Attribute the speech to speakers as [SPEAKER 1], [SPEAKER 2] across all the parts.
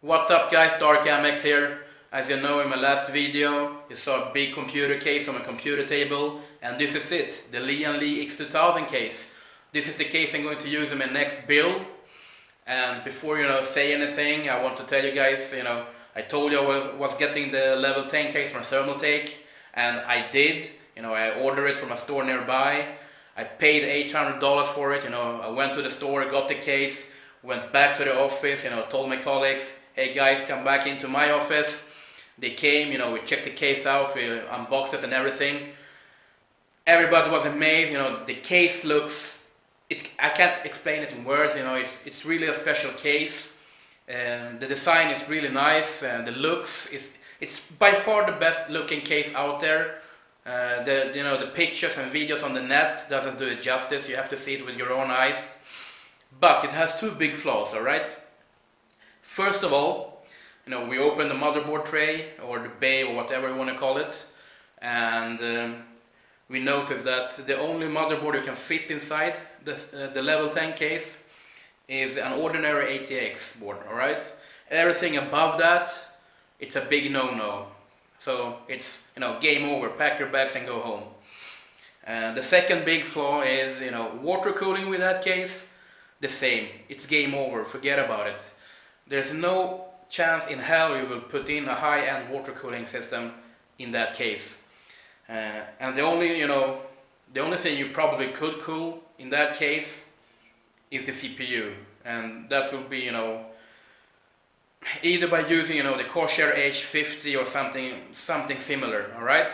[SPEAKER 1] What's up guys, DarkMX here. As you know, in my last video you saw a big computer case on my computer table, and this is it, the Lian Li X2000 case. This is the case I'm going to use in my next build. And before say anything, I want to tell you guys, I told you I was getting the level 10 case from Thermaltake, and I did. I ordered it from a store nearby. I paid $800 for it. I went to the store, got the case, went back to the office, told my colleagues, hey guys, come back into my office. They came, we checked the case out, we unboxed it and everything. Everybody was amazed. The case looks, I can't explain it in words. It's really a special case. The design is really nice, and the looks it's by far the best looking case out there. The pictures and videos on the net doesn't do it justice. You have to see it with your own eyes. But it has two big flaws, alright? First of all, we open the motherboard tray, or the bay, or whatever you want to call it, and we notice that the only motherboard you can fit inside the level 10 case is an ordinary ATX board, alright? Everything above that, it's a big no-no. So it's, game over, pack your bags and go home. The second big flaw is, water cooling with that case, the same. It's game over, forget about it. There's no chance in hell you will put in a high-end water cooling system in that case. And the only thing you probably could cool in that case is the CPU. And that will be, either by using the Corsair H50 or something similar, alright?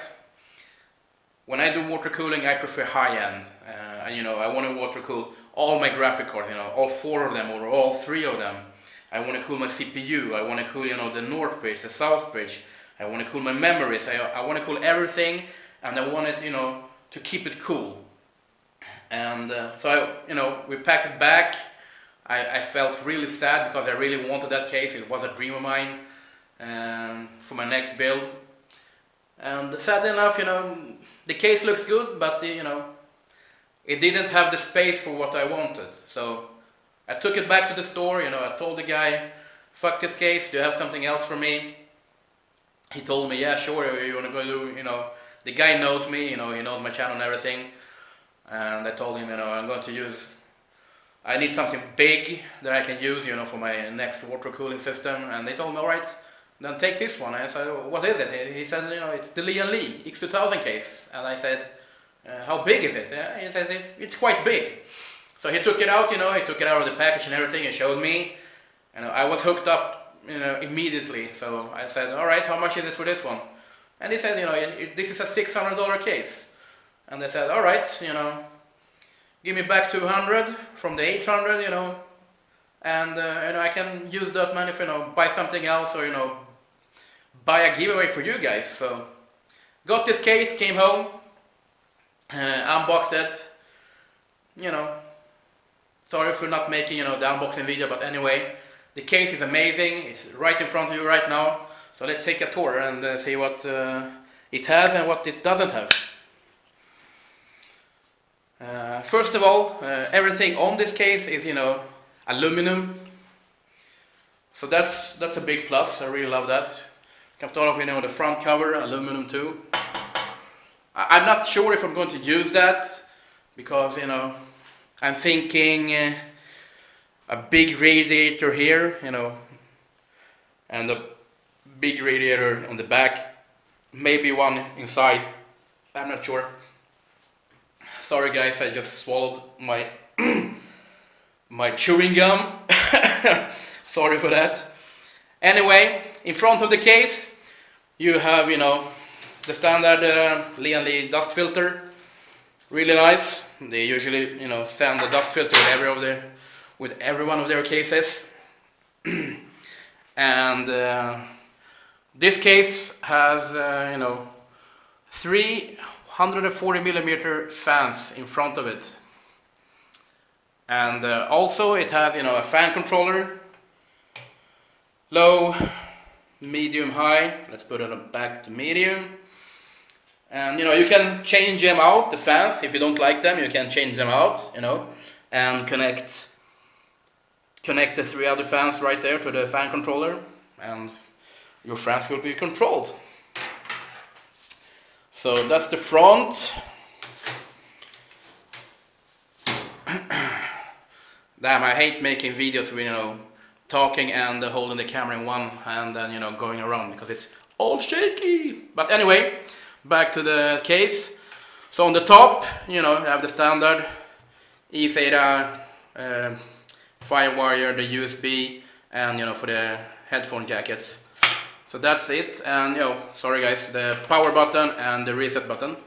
[SPEAKER 1] When I do water cooling, I prefer high-end. I want to water cool all my graphic cards, all 4 of them or all 3 of them. I want to cool my CPU, I want to cool the north bridge, the south bridge, I want to cool my memories, I want to cool everything, and I want it to keep it cool. And so we packed it back. I felt really sad because I really wanted that case. It was a dream of mine for my next build. And sadly enough, the case looks good, but it didn't have the space for what I wanted. So I took it back to the store. I told the guy, fuck this case, do you have something else for me? He told me, yeah, sure, you want to go do, the guy knows me, he knows my channel and everything. And I told him, I'm going to use, I need something big that I can use, for my next water cooling system. And they told me, alright, then take this one. I said, what is it? He said, it's the Lian Li X2000 case. And I said, how big is it? He says, it's quite big. So he took it out, he took it out of the package and everything and showed me. And I was hooked up, immediately. So I said, alright, how much is it for this one? And he said, this is a $600 case. And they said, alright, give me back 200 from the 800, and I can use that money for, buy something else, or, buy a giveaway for you guys. So, got this case, came home, unboxed it, sorry for not making, the unboxing video, but anyway, the case is amazing. It's right in front of you right now. So let's take a tour and see what it has and what it doesn't have. First of all, everything on this case is, aluminum. So that's a big plus. I really love that. Can start off with the front cover, aluminum too. I'm not sure if I'm going to use that because I'm thinking a big radiator here, and a big radiator on the back, maybe one inside. I'm not sure. Sorry guys, I just swallowed my my chewing gum. Sorry for that. Anyway, in front of the case you have the standard Lian Li dust filter. Really nice. They usually send the dust filter with every one of their cases. And this case has 340mm fans in front of it. And also it has a fan controller, low, medium, high. Let's put it back to medium. And you can change them out, the fans. If you don't like them, you can change them out, and connect the 3 other fans right there to the fan controller. and your friends will be controlled. So that's the front. Damn, I hate making videos with, you know, talking and holding the camera in one hand and, you know, going around because it's all shaky. But anyway, back to the case. So on the top, you know, you have the standard E-SATA, Firewire, the USB, and, you know, for the headphone jackets. So that's it. And, you know, sorry guys, the power button and the reset button.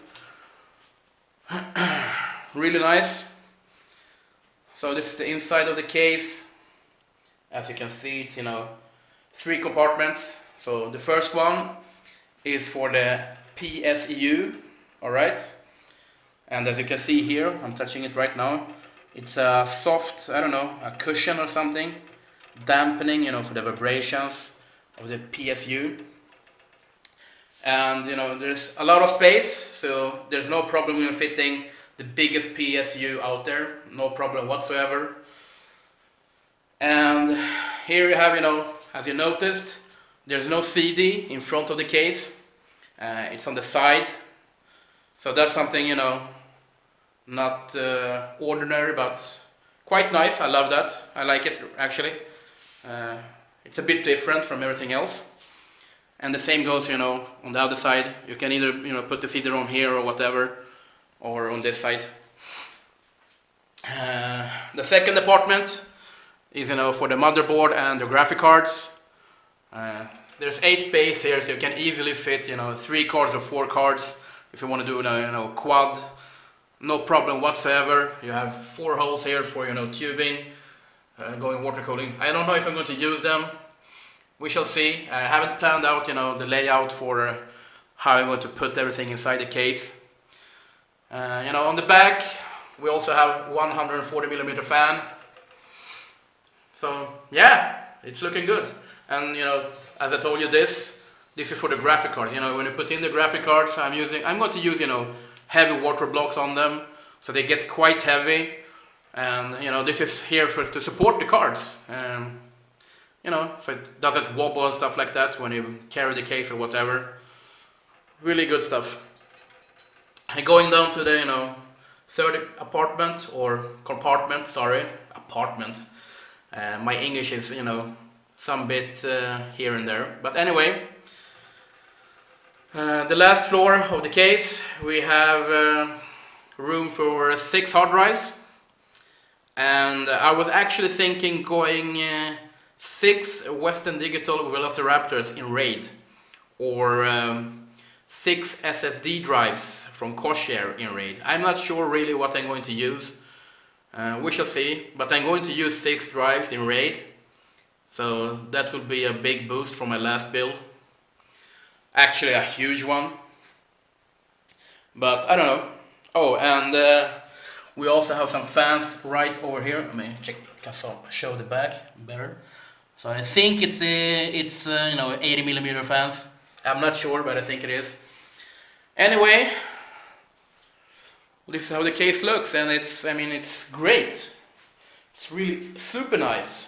[SPEAKER 1] Really nice. So this is the inside of the case. As you can see, it's, you know, 3 compartments. So the first one is for the PSU, alright? And as you can see here, I'm touching it right now, it's a soft, I don't know, a cushion or something, dampening, you know, for the vibrations of the PSU. And, you know, there's a lot of space, so there's no problem in fitting the biggest PSU out there, no problem whatsoever. And here you have, you know, as you noticed, there's no CD in front of the case, it's on the side. So that's something, you know, not ordinary, but quite nice. I love that. I like it actually. It's a bit different from everything else. And the same goes, you know, on the other side. You can either, you know, put the CD-ROM here or whatever, or on this side. The second department is, you know, for the motherboard and the graphic cards. There's 8 bays here, so you can easily fit, you know, 3 cards or 4 cards if you want to do, you know, quad. No problem whatsoever. You have 4 holes here for, you know, tubing, going water cooling. I don't know if I'm going to use them. We shall see. I haven't planned out, you know, the layout for how I'm going to put everything inside the case. You know, on the back we also have 140mm fan. So yeah, it's looking good. And, you know, as I told you, this is for the graphic cards. You know, when you put in the graphic cards, I'm going to use, you know, heavy water blocks on them, so they get quite heavy. And, you know, this is here to support the cards. You know, so it doesn't wobble and stuff like that when you carry the case or whatever. Really good stuff. And going down to the, you know, third apartment or compartment, sorry, apartment. My English is, you know, some bit here and there. But anyway, the last floor of the case, we have room for 6 hard drives. And I was actually thinking going 6 Western Digital Velociraptors in RAID, or 6 SSD drives from Corsair in RAID. I'm not sure really what I'm going to use. We shall see, but I'm going to use 6 drives in RAID, so that will be a big boost from my last build. Actually a huge one, but I don't know. Oh, and we also have some fans right over here. Let me check, show the back better. So I think it's you know, 80mm fans. I'm not sure, but I think it is. Anyway, this is how the case looks, and it's, I mean, it's great. It's really super nice.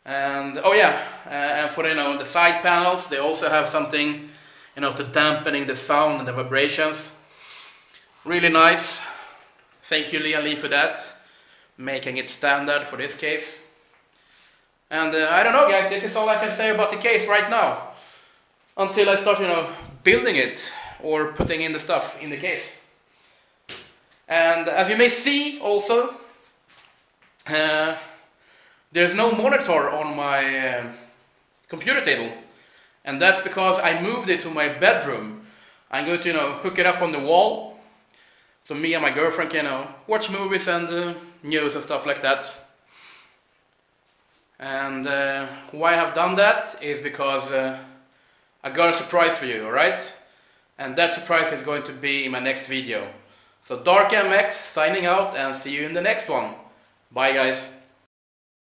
[SPEAKER 1] And oh yeah, and for, you know, the side panels, they also have something, you know, to dampening the sound and the vibrations. Really nice. Thank you, Lian Li, for that, making it standard for this case. And I don't know, guys, this is all I can say about the case right now, until I start, you know, building it or putting in the stuff in the case. And as you may see also, there's no monitor on my computer table, and that's because I moved it to my bedroom. I'm going to, you know, hook it up on the wall, so me and my girlfriend can, you know, watch movies and news and stuff like that. And why I have done that is because I got a surprise for you, alright? And that surprise is going to be in my next video. So DarkMX signing out, and see you in the next one. Bye guys.